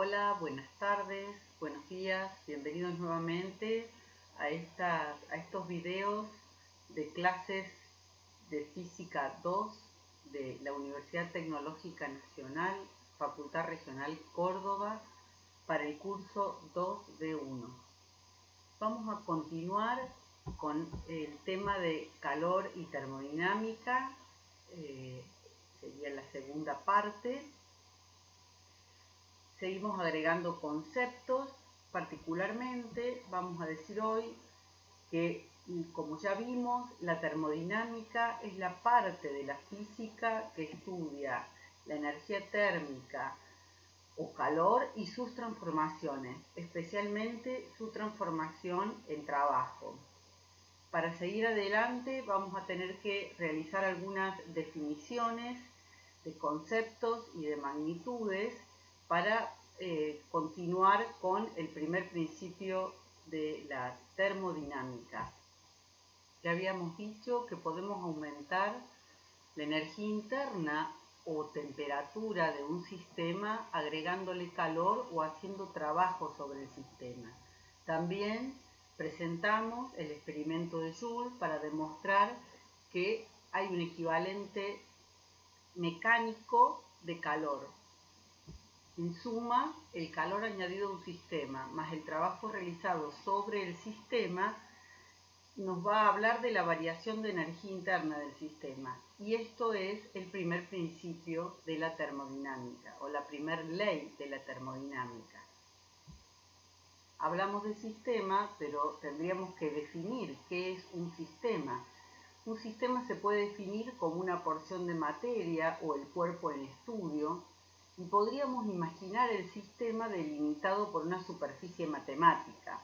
Hola, buenas tardes, buenos días, bienvenidos nuevamente a estos videos de clases de Física 2 de la Universidad Tecnológica Nacional, Facultad Regional Córdoba, para el curso 2B1. Vamos a continuar con el tema de calor y termodinámica, sería la segunda parte. Seguimos agregando conceptos, particularmente vamos a decir hoy que, como ya vimos, la termodinámica es la parte de la física que estudia la energía térmica o calor y sus transformaciones, especialmente su transformación en trabajo. Para seguir adelante vamos a tener que realizar algunas definiciones de conceptos y de magnitudes para continuar con el primer principio de la termodinámica. Ya habíamos dicho que podemos aumentar la energía interna o temperatura de un sistema agregándole calor o haciendo trabajo sobre el sistema. También presentamos el experimento de Joule para demostrar que hay un equivalente mecánico de calor. En suma, el calor añadido a un sistema más el trabajo realizado sobre el sistema nos va a hablar de la variación de energía interna del sistema. Y esto es el primer principio de la termodinámica o la primera ley de la termodinámica. Hablamos de sistema, pero tendríamos que definir qué es un sistema. Un sistema se puede definir como una porción de materia o el cuerpo en estudio, y podríamos imaginar el sistema delimitado por una superficie matemática.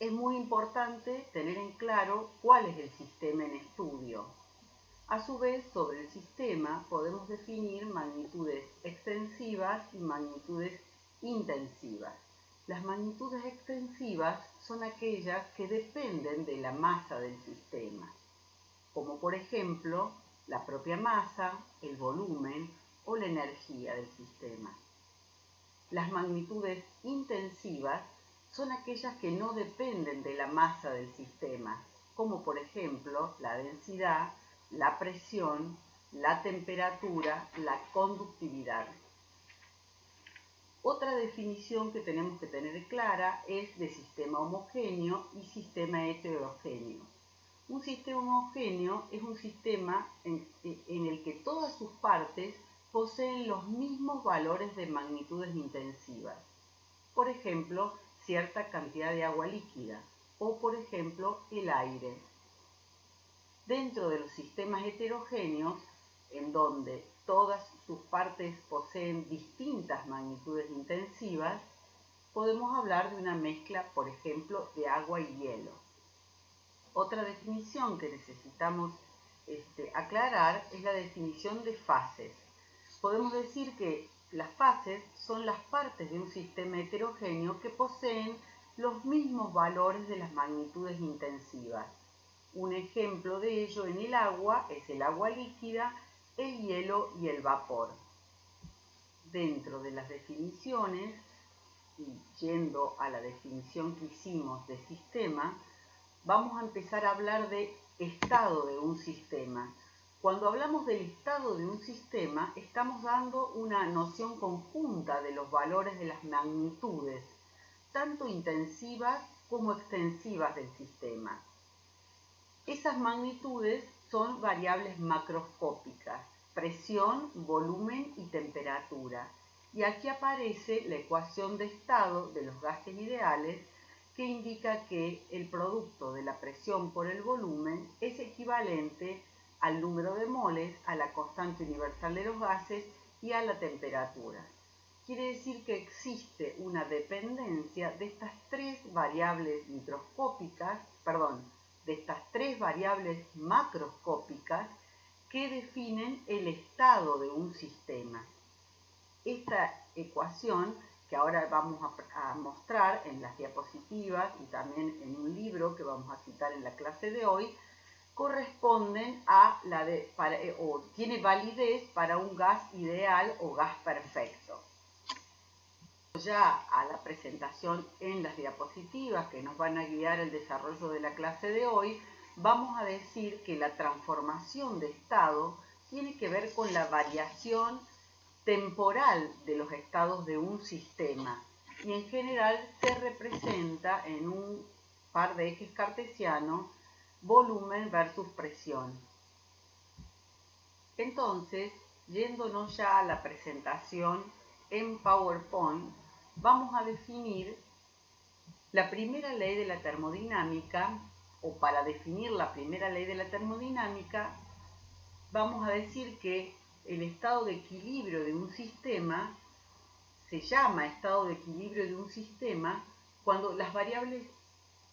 Es muy importante tener en claro cuál es el sistema en estudio. A su vez, sobre el sistema podemos definir magnitudes extensivas y magnitudes intensivas. Las magnitudes extensivas son aquellas que dependen de la masa del sistema, como por ejemplo la propia masa, el volumen o la energía del sistema. Las magnitudes intensivas son aquellas que no dependen de la masa del sistema, como por ejemplo la densidad, la presión, la temperatura, la conductividad. Otra definición que tenemos que tener clara es de sistema homogéneo y sistema heterogéneo. Un sistema homogéneo es un sistema en el que todas sus partes poseen los mismos valores de magnitudes intensivas. Por ejemplo, cierta cantidad de agua líquida o, por ejemplo, el aire. Dentro de los sistemas heterogéneos, en donde todas sus partes poseen distintas magnitudes intensivas, podemos hablar de una mezcla, por ejemplo, de agua y hielo. Otra definición que necesitamos aclarar es la definición de fases. Podemos decir que las fases son las partes de un sistema heterogéneo que poseen los mismos valores de las magnitudes intensivas. Un ejemplo de ello en el agua es el agua líquida, el hielo y el vapor. Dentro de las definiciones, y yendo a la definición que hicimos de sistema, vamos a empezar a hablar de estado de un sistema. Cuando hablamos del estado de un sistema, estamos dando una noción conjunta de los valores de las magnitudes, tanto intensivas como extensivas del sistema. Esas magnitudes son variables macroscópicas: presión, volumen y temperatura. Y aquí aparece la ecuación de estado de los gases ideales, que indica que el producto de la presión por el volumen es equivalente al número de moles, a la constante universal de los gases y a la temperatura. Quiere decir que existe una dependencia de estas tres variables macroscópicas que definen el estado de un sistema. Esta ecuación, que ahora vamos a mostrar en las diapositivas y también en un libro que vamos a citar en la clase de hoy, corresponden a tiene validez para un gas ideal o gas perfecto. ya a la presentación en las diapositivas que nos van a guiar el desarrollo de la clase de hoy, vamos a decir que la transformación de estado tiene que ver con la variación temporal de los estados de un sistema y en general se representa en un par de ejes cartesianos, volumen versus presión. Entonces, yéndonos ya a la presentación en PowerPoint, vamos a definir la primera ley de la termodinámica, o para definir la primera ley de la termodinámica, vamos a decir que el estado de equilibrio de un sistema se llama estado de equilibrio de un sistema cuando las variables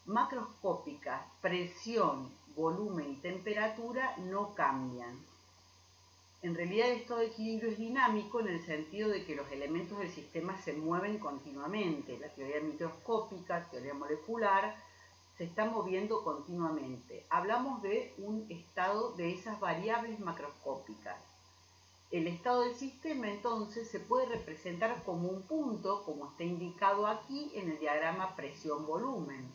macroscópicas, presión, volumen y temperatura no cambian. En realidad el estado de equilibrio es dinámico en el sentido de que los elementos del sistema se mueven continuamente. La teoría microscópica, teoría molecular, se está moviendo continuamente. Hablamos de un estado de esas variables macroscópicas. El estado del sistema entonces se puede representar como un punto, como está indicado aquí en el diagrama presión-volumen.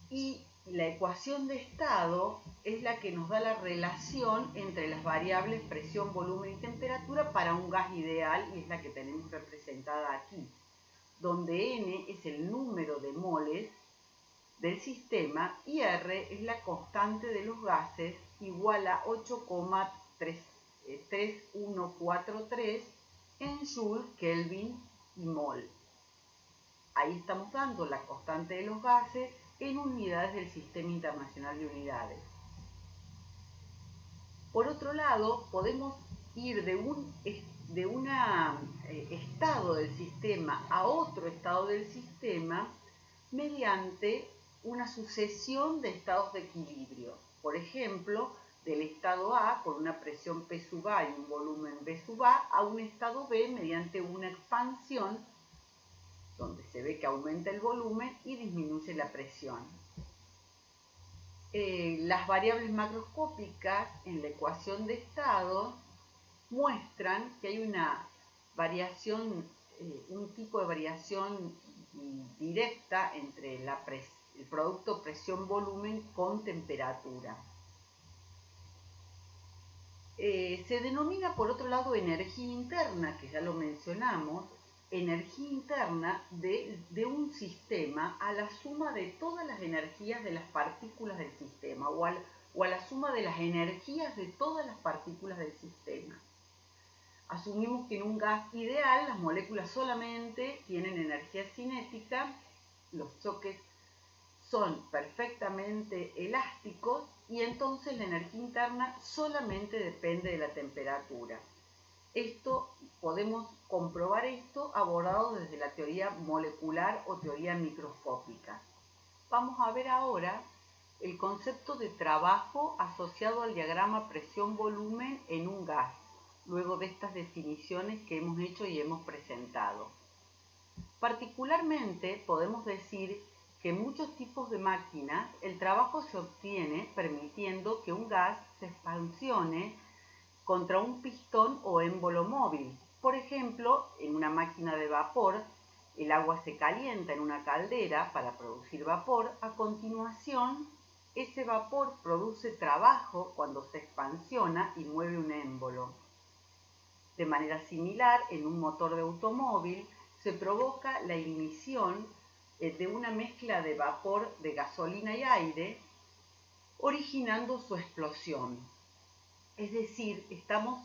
Y la ecuación de estado es la que nos da la relación entre las variables presión, volumen y temperatura para un gas ideal, y es la que tenemos representada aquí, donde N es el número de moles del sistema y R es la constante de los gases, igual a 8,3143 en Joule, Kelvin y mol. Ahí estamos dando la constante de los gases en unidades del Sistema Internacional de Unidades. Por otro lado, podemos ir de un estado del sistema a otro estado del sistema mediante una sucesión de estados de equilibrio. Por ejemplo, del estado A con una presión P sub A y un volumen V sub A a un estado B mediante una expansión donde se ve que aumenta el volumen y disminuye la presión. Las variables macroscópicas en la ecuación de estado muestran que hay una variación, un tipo de variación directa entre el producto presión-volumen con temperatura. Se denomina por otro lado energía interna, que ya lo mencionamos, energía interna de un sistema a la suma de todas las energías de las partículas del sistema o a la suma de las energías de todas las partículas del sistema. Asumimos que en un gas ideal las moléculas solamente tienen energía cinética, los choques son perfectamente elásticos y entonces la energía interna solamente depende de la temperatura. Podemos comprobar esto abordado desde la teoría molecular o teoría microscópica. Vamos a ver ahora el concepto de trabajo asociado al diagrama presión-volumen en un gas, luego de estas definiciones que hemos hecho y hemos presentado. Particularmente podemos decir que en muchos tipos de máquinas el trabajo se obtiene permitiendo que un gas se expansione contra un pistón o émbolo móvil. Por ejemplo, en una máquina de vapor, el agua se calienta en una caldera para producir vapor. A continuación, ese vapor produce trabajo cuando se expansiona y mueve un émbolo. De manera similar, en un motor de automóvil se provoca la ignición de una mezcla de vapor de gasolina y aire, originando su explosión. Es decir, estamos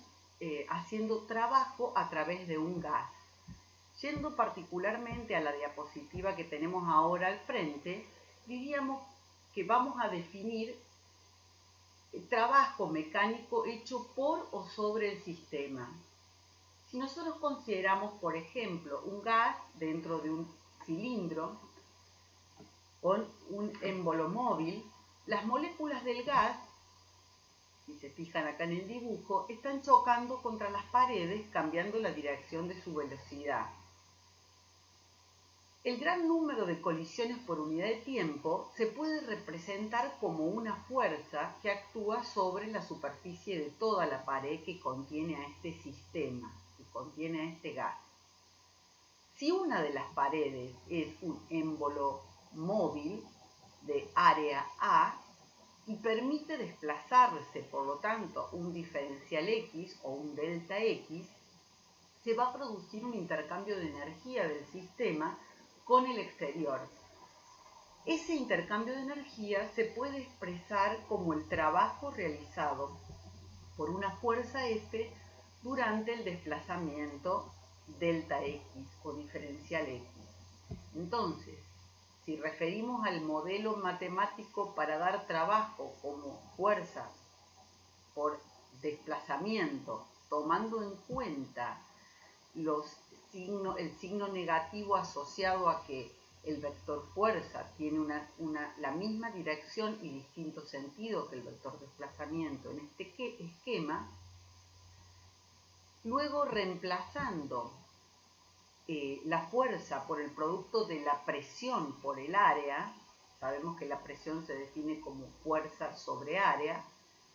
haciendo trabajo a través de un gas. Yendo particularmente a la diapositiva que tenemos ahora al frente, diríamos que vamos a definir trabajo mecánico hecho por o sobre el sistema. Si nosotros consideramos, por ejemplo, un gas dentro de un cilindro con un émbolo móvil, las moléculas del gas, si se fijan acá en el dibujo, están chocando contra las paredes cambiando la dirección de su velocidad. El gran número de colisiones por unidad de tiempo se puede representar como una fuerza que actúa sobre la superficie de toda la pared que contiene a este sistema, que contiene a este gas. Si una de las paredes es un émbolo móvil de área A y permite desplazarse, por lo tanto, un diferencial X o un delta X, se va a producir un intercambio de energía del sistema con el exterior. Ese intercambio de energía se puede expresar como el trabajo realizado por una fuerza F durante el desplazamiento delta X o diferencial X. Entonces, si referimos al modelo matemático para dar trabajo como fuerza por desplazamiento, tomando en cuenta el signo negativo asociado a que el vector fuerza tiene la misma dirección y distinto sentido que el vector desplazamiento en este esquema, luego reemplazando la fuerza por el producto de la presión por el área, sabemos que la presión se define como fuerza sobre área,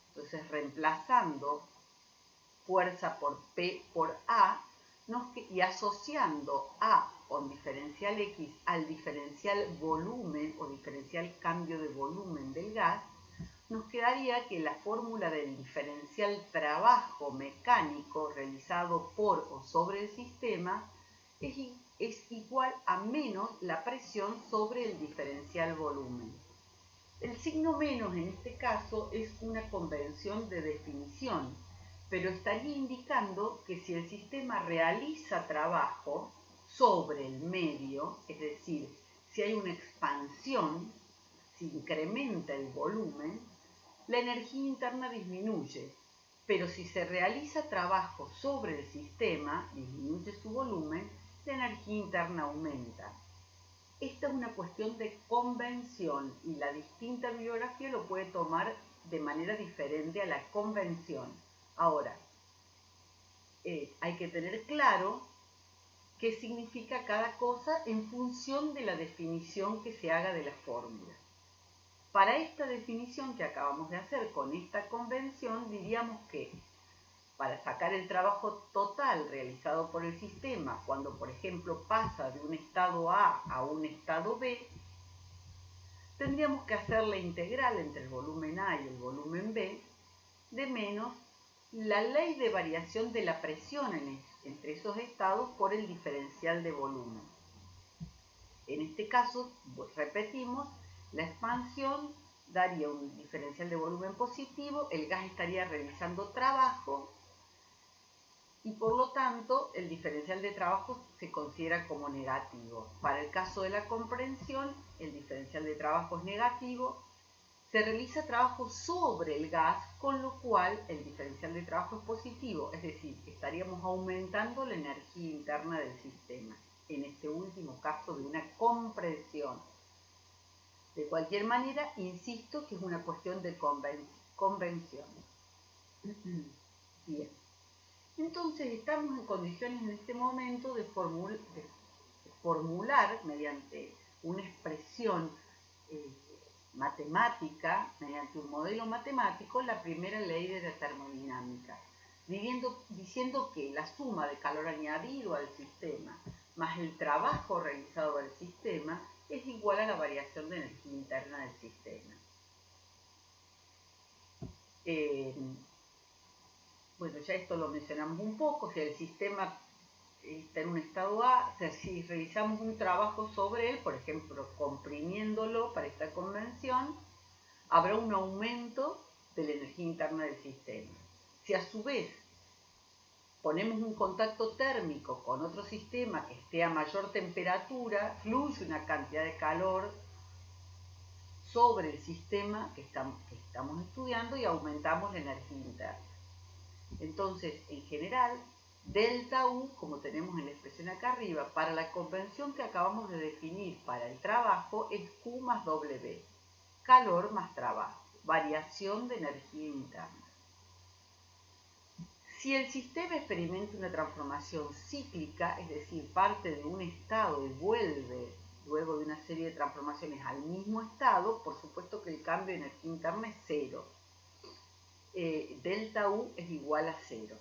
entonces reemplazando fuerza por P por A y asociando A con diferencial X al diferencial volumen o diferencial cambio de volumen del gas, nos quedaría que la fórmula del diferencial trabajo mecánico realizado por o sobre el sistema es igual a menos la presión sobre el diferencial volumen. El signo menos en este caso es una convención de definición, pero estaría indicando que si el sistema realiza trabajo sobre el medio, es decir, si hay una expansión, si incrementa el volumen, la energía interna disminuye, pero si se realiza trabajo sobre el sistema, disminuye su volumen, la energía interna aumenta. Esta es una cuestión de convención y la distinta bibliografía lo puede tomar de manera diferente a la convención. Ahora, hay que tener claro qué significa cada cosa en función de la definición que se haga de la fórmula. Para esta definición que acabamos de hacer con esta convención, diríamos que para sacar el trabajo total realizado por el sistema, cuando por ejemplo pasa de un estado A a un estado B, tendríamos que hacer la integral entre el volumen A y el volumen B de menos la ley de variación de la presión entre esos estados por el diferencial de volumen. En este caso, repetimos, la expansión daría un diferencial de volumen positivo, el gas estaría realizando trabajo y por lo tanto el diferencial de trabajo se considera como negativo. Para el caso de la comprensión, el diferencial de trabajo es negativo, se realiza trabajo sobre el gas, con lo cual el diferencial de trabajo es positivo, es decir, estaríamos aumentando la energía interna del sistema, en este último caso de una comprensión. De cualquier manera, insisto que es una cuestión de convención. Bien. Entonces estamos en condiciones en este momento de formular mediante una expresión matemática, mediante un modelo matemático, la primera ley de la termodinámica, diciendo que la suma de calor añadido al sistema más el trabajo realizado al sistema es igual a la variación de energía interna del sistema. Bueno, ya esto lo mencionamos un poco, si el sistema está en un estado A, si realizamos un trabajo sobre él, por ejemplo, comprimiéndolo para esta convención, habrá un aumento de la energía interna del sistema. Si a su vez ponemos un contacto térmico con otro sistema que esté a mayor temperatura, fluye una cantidad de calor sobre el sistema que estamos estudiando y aumentamos la energía interna. Entonces, en general, delta U, como tenemos en la expresión acá arriba, para la convención que acabamos de definir para el trabajo es Q más W, calor más trabajo, variación de energía interna. Si el sistema experimenta una transformación cíclica, es decir, parte de un estado y vuelve luego de una serie de transformaciones al mismo estado, por supuesto que el cambio de energía interna es cero. Delta U es igual a cero.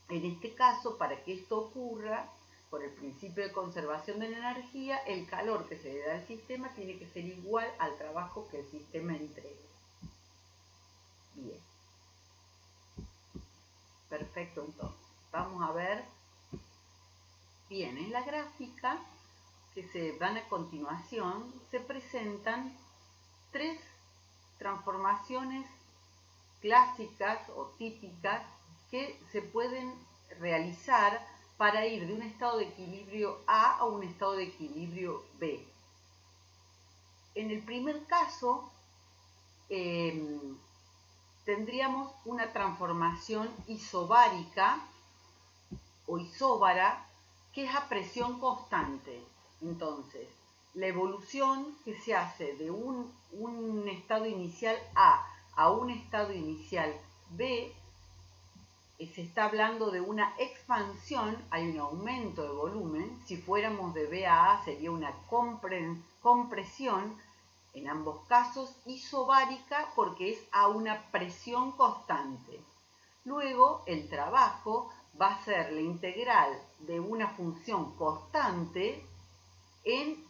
En este caso, para que esto ocurra, por el principio de conservación de la energía, el calor que se le da al sistema tiene que ser igual al trabajo que el sistema entregue. Bien. Perfecto, entonces. Vamos a ver. Bien, en la gráfica que se dan a continuación se presentan tres transformaciones clásicas o típicas que se pueden realizar para ir de un estado de equilibrio A a un estado de equilibrio B. En el primer caso, tendríamos una transformación isobárica o isóbara, que es a presión constante. Entonces, la evolución que se hace de un estado inicial a un estado inicial B, se está hablando de una expansión, hay un aumento de volumen. Si fuéramos de B a A sería una compresión, en ambos casos isobárica porque es a una presión constante. Luego el trabajo va a ser la integral de una función constante en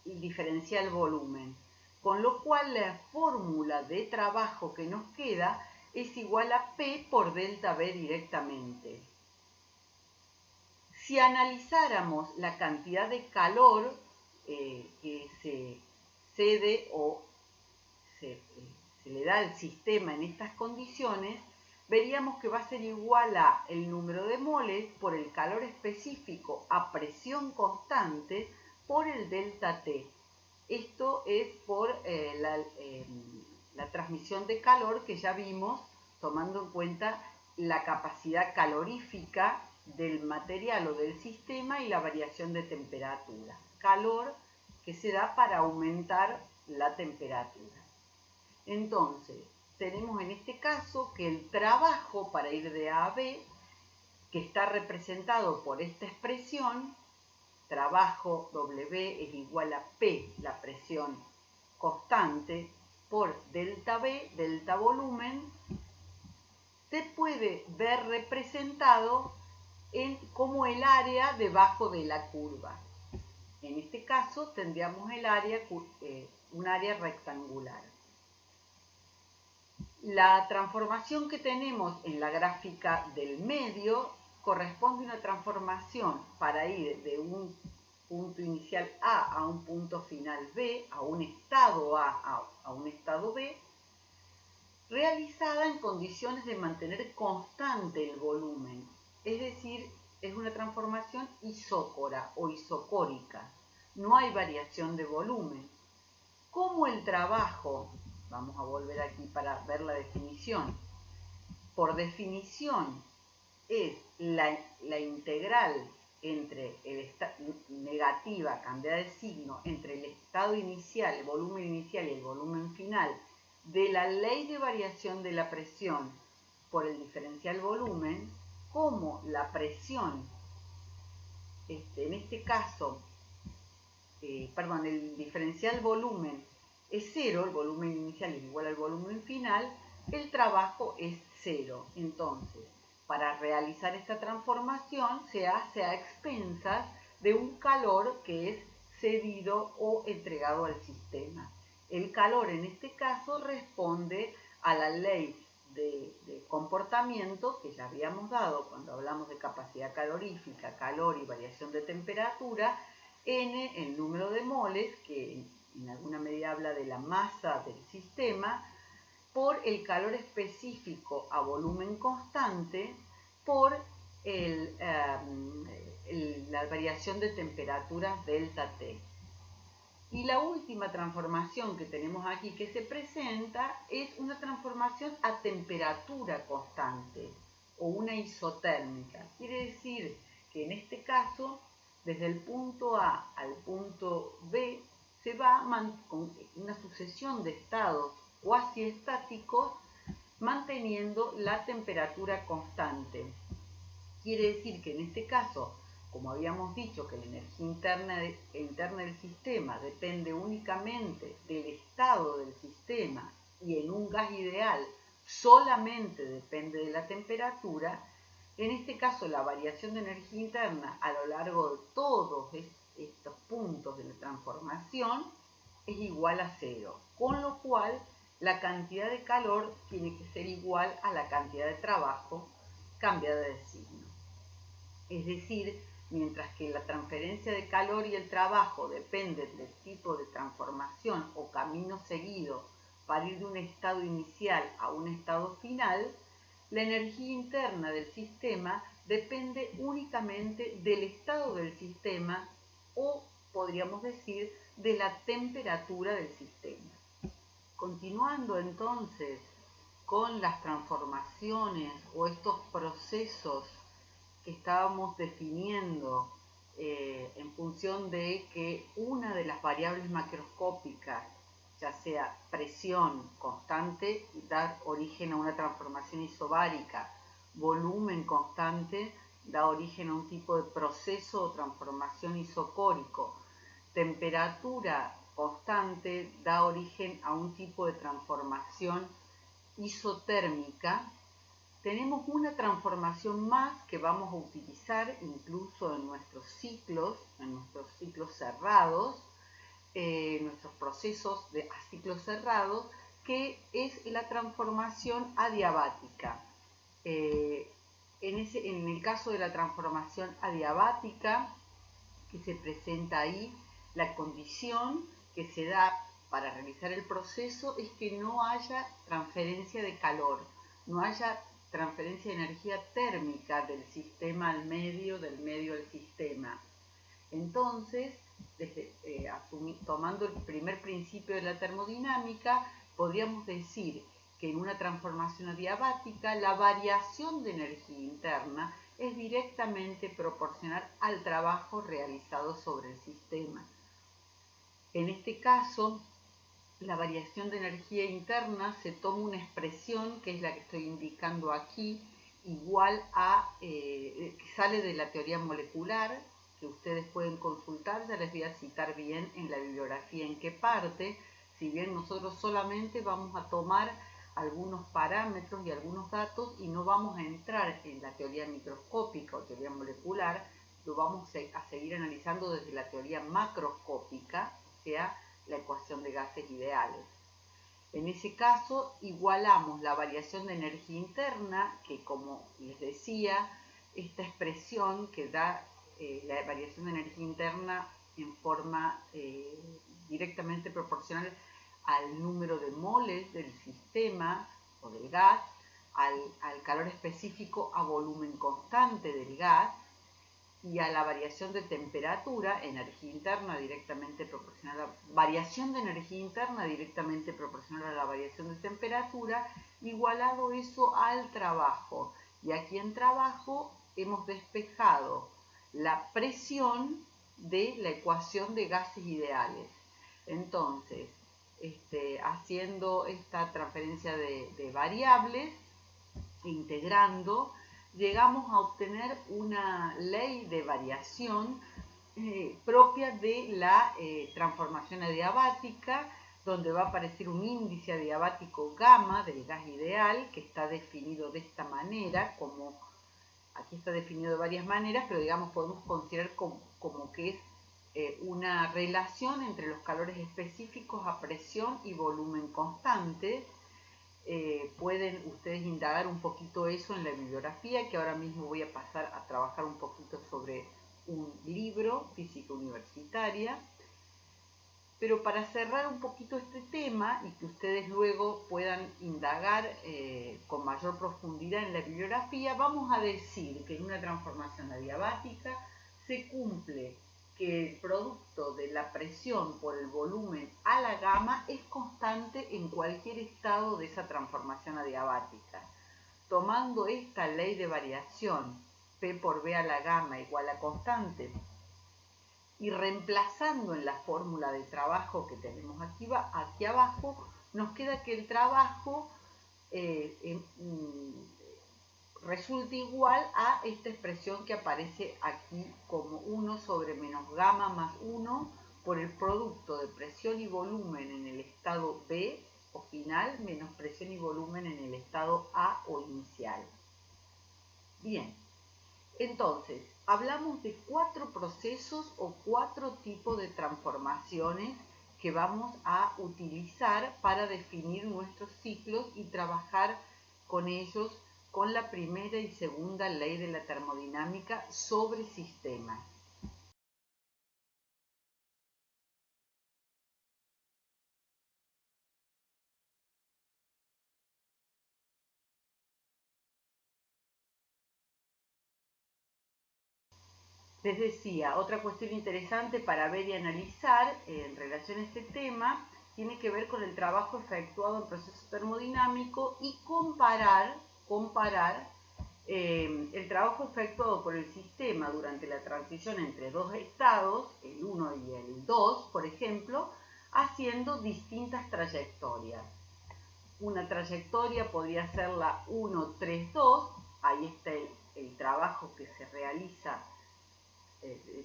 el diferencial volumen, con lo cual la fórmula de trabajo que nos queda es igual a P por delta B directamente. Si analizáramos la cantidad de calor que se cede o se le da al sistema en estas condiciones, veríamos que va a ser igual a el número de moles por el calor específico a presión constante por el delta T. Esto es por la transmisión de calor que ya vimos, tomando en cuenta la capacidad calorífica del material o del sistema y la variación de temperatura. Calor que se da para aumentar la temperatura. Entonces, tenemos en este caso que el trabajo para ir de A a B, que está representado por esta expresión, trabajo W es igual a P, la presión constante, por delta B, delta volumen, se puede ver representado como el área debajo de la curva. En este caso tendríamos el área, un área rectangular. La transformación que tenemos en la gráfica del medio corresponde a una transformación para ir de un punto inicial A a un punto final B, a un estado a un estado B, realizada en condiciones de mantener constante el volumen, es decir, es una transformación isócora o isocórica, no hay variación de volumen. Como el trabajo, vamos a volver aquí para ver la definición, por definición es la integral entre negativa, cambiar de signo, entre el estado inicial, el volumen inicial y el volumen final de la ley de variación de la presión por el diferencial volumen, como la presión, en este caso, el diferencial volumen es cero, el volumen inicial es igual al volumen final, el trabajo es cero. Entonces, para realizar esta transformación se hace a expensas de un calor que es cedido o entregado al sistema. El calor en este caso responde a la ley de comportamiento que ya habíamos dado cuando hablamos de capacidad calorífica, calor y variación de temperatura, N, el número de moles, que en alguna medida habla de la masa del sistema, por el calor específico a volumen constante, por la variación de temperatura delta T. Y la última transformación que tenemos aquí que se presenta es una transformación a temperatura constante o una isotérmica. Quiere decir que en este caso, desde el punto A al punto B, se va con una sucesión de estados cuasi estáticos manteniendo la temperatura constante. Quiere decir que en este caso, como habíamos dicho que la energía interna del sistema depende únicamente del estado del sistema y en un gas ideal solamente depende de la temperatura, En este caso, la variación de energía interna a lo largo de todos estos puntos de la transformación es igual a 0, con lo cual la cantidad de calor tiene que ser igual a la cantidad de trabajo cambiada de signo. Es decir, mientras que la transferencia de calor y el trabajo dependen del tipo de transformación o camino seguido para ir de un estado inicial a un estado final, la energía interna del sistema depende únicamente del estado del sistema o, podríamos decir, de la temperatura del sistema. Continuando entonces con las transformaciones o estos procesos que estábamos definiendo en función de que una de las variables macroscópicas, ya sea presión constante, da origen a una transformación isobárica, volumen constante, da origen a un tipo de proceso o transformación isocórico, temperatura constante da origen a un tipo de transformación isotérmica. Tenemos una transformación más que vamos a utilizar incluso en nuestros ciclos cerrados, nuestros procesos a ciclos cerrados, que es la transformación adiabática. En el caso de la transformación adiabática que se presenta ahí, la condición que se da para realizar el proceso es que no haya transferencia de calor, no haya transferencia de energía térmica del sistema al medio, del medio al sistema. Entonces, tomando el primer principio de la termodinámica, podríamos decir que en una transformación adiabática la variación de energía interna es directamente proporcional al trabajo realizado sobre el sistema. En este caso, la variación de energía interna se toma una expresión, que es la que estoy indicando aquí, igual a, que sale de la teoría molecular, que ustedes pueden consultar, ya les voy a citar bien en la bibliografía en qué parte, si bien nosotros solamente vamos a tomar algunos parámetros y algunos datos y no vamos a entrar en la teoría microscópica o teoría molecular, lo vamos a seguir analizando desde la teoría macroscópica, o sea, la ecuación de gases ideales. En ese caso, igualamos la variación de energía interna, que como les decía, esta expresión que da la variación de energía interna en forma directamente proporcional al número de moles del sistema o del gas, al calor específico a volumen constante del gas, y a la variación de temperatura, energía interna directamente proporcional a variación de energía interna directamente proporcional a la variación de temperatura, igualado eso al trabajo. Y aquí en trabajo hemos despejado la presión de la ecuación de gases ideales. Entonces, haciendo esta transferencia de variables, integrando, llegamos a obtener una ley de variación propia de la transformación adiabática, donde va a aparecer un índice adiabático gamma del gas ideal, que está definido de esta manera, como aquí está definido de varias maneras, pero digamos podemos considerar como que es una relación entre los calores específicos a presión y volumen constante. Pueden ustedes indagar un poquito eso en la bibliografía, que ahora mismo voy a pasar a trabajar un poquito sobre un libro, Física Universitaria. Pero para cerrar un poquito este tema y que ustedes luego puedan indagar con mayor profundidad en la bibliografía, vamos a decir que en una transformación adiabática se cumple que el producto de la presión por el volumen a la gamma es constante en cualquier estado de esa transformación adiabática. Tomando esta ley de variación, P por B a la gamma igual a constante, y reemplazando en la fórmula de trabajo que tenemos aquí abajo, nos queda que el trabajo resulta igual a esta expresión que aparece aquí como 1 sobre menos gamma más 1 por el producto de presión y volumen en el estado B o final menos presión y volumen en el estado A o inicial. Bien, Entonces, hablamos de 4 procesos o 4 tipos de transformaciones que vamos a utilizar para definir nuestros ciclos y trabajar con ellos con la primera y segunda ley de la termodinámica sobre sistemas. Les decía, otra cuestión interesante para ver y analizar en relación a este tema tiene que ver con el trabajo efectuado en proceso termodinámico y comparar el trabajo efectuado por el sistema durante la transición entre dos estados, el 1 y el 2, por ejemplo, haciendo distintas trayectorias. Una trayectoria podría ser la 1-3-2, ahí está el trabajo que se realiza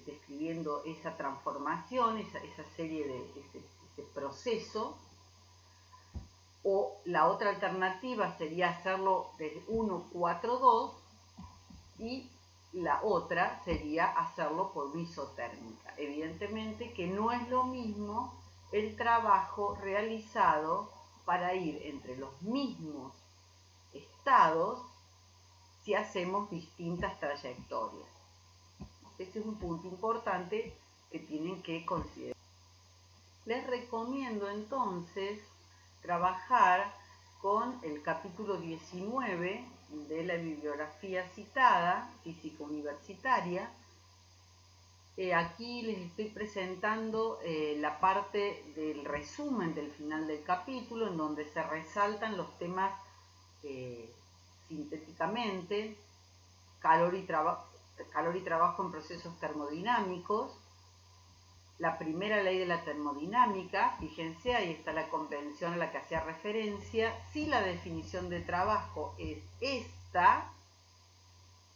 describiendo esa transformación, esa serie de ese proceso. O la otra alternativa sería hacerlo desde 1-4-2 y la otra sería hacerlo por isotérmica. Evidentemente que no es lo mismo el trabajo realizado para ir entre los mismos estados si hacemos distintas trayectorias. Este es un punto importante que tienen que considerar. Les recomiendo entonces trabajar con el capítulo 19 de la bibliografía citada, Física Universitaria. Aquí les estoy presentando la parte del resumen del final del capítulo, en donde se resaltan los temas sintéticamente: calor y trabajo en procesos termodinámicos, la primera ley de la termodinámica, fíjense, ahí está la convención a la que hacía referencia. Si la definición de trabajo es esta,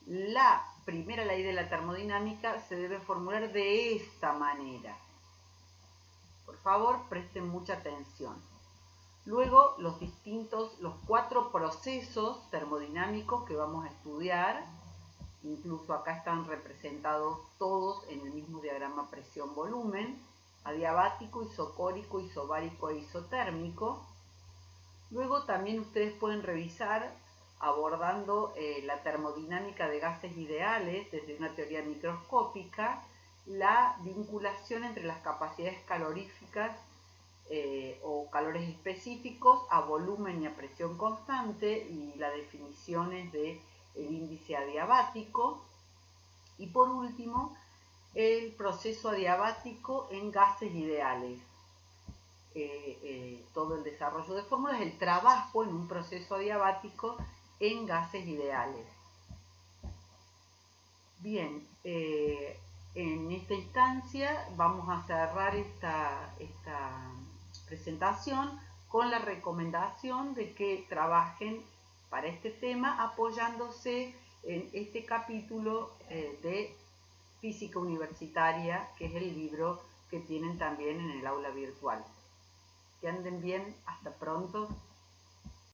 la primera ley de la termodinámica se debe formular de esta manera. Por favor, presten mucha atención. Luego, los 4 procesos termodinámicos que vamos a estudiar, incluso acá están representados todos en el mismo diagrama presión-volumen: adiabático, isocórico, isobárico e isotérmico. Luego también ustedes pueden revisar, abordando la termodinámica de gases ideales desde una teoría microscópica, la vinculación entre las capacidades caloríficas o calores específicos a volumen y a presión constante, y las definiciones del índice adiabático. Y por último, el proceso adiabático en gases ideales. Todo el desarrollo de fórmulas, el trabajo en un proceso adiabático en gases ideales. Bien, en esta instancia vamos a cerrar esta presentación con la recomendación de que trabajen para este tema apoyándose en este capítulo de Física Universitaria, que es el libro que tienen también en el aula virtual. Que anden bien, hasta pronto.